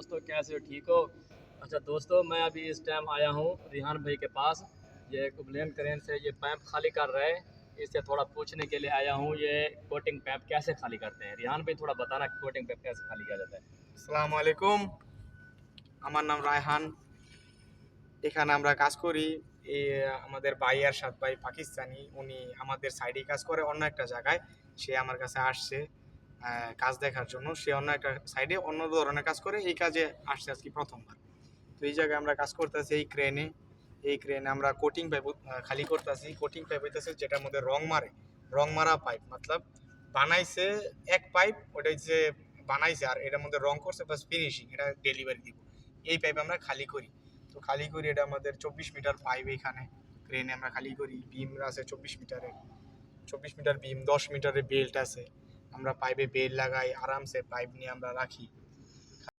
दोस्तों, कैसे हो? ठीक हो? अच्छा दोस्तों, मैं अभी इस टाइम आया हूँ रिहान भाई के पास। ये कुबलेन क्रेन से ये पैप खाली कर रहे हैं। इससे थोड़ा पूछने के लिए आया हूँ, ये कोटिंग पैप कैसे खाली करते हैं। रिहान भाई थोड़ा बताना कोटिंग पैप कैसे खाली किया जाता है। আসসালামু আলাইকুম। আমার নাম রায়হান। এখানে আমরা কাজ করি। এই আমাদের ভাই আরশাদ ভাই পাকিস্তানি, উনি আমাদের সাইডে কাজ করে অন্য একটা জায়গায়। সে আমার কাছে আসছে কাজ দেখার জন্য। সে অন্য একটা সাইডে অন্য ধরনের কাজ করে, এই কাজে আসছে আজকে প্রথমবার। তো এই জায়গায় আমরা কাজ করতেছি এই ক্রেনে। এই ক্রেনে আমরা কোটিং পাইপ খালি করতেছি। কোটিং পাইপ হইতেছে যেটার মধ্যে রং মারে, রং মারা পাইপ, মতলব বানাইছে এক পাইপ, ওটা হচ্ছে বানাইছে আর এটার মধ্যে রং করছে প্লাস ফিনিশিং, এটা ডেলিভারি দিব। এই পাইপ আমরা খালি করি। তো খালি করি, এটা আমাদের 24 মিটার পাইপ। এখানে ক্রেনে আমরা খালি করি। বিম আছে 24 মিটারের, 24 মিটার বিম, 10 মিটারের বেল্ট আছে। আমরা পাইপে বেল্ট লাগাই, আরামসে পাইপ নিয়ে আমরা রাখি।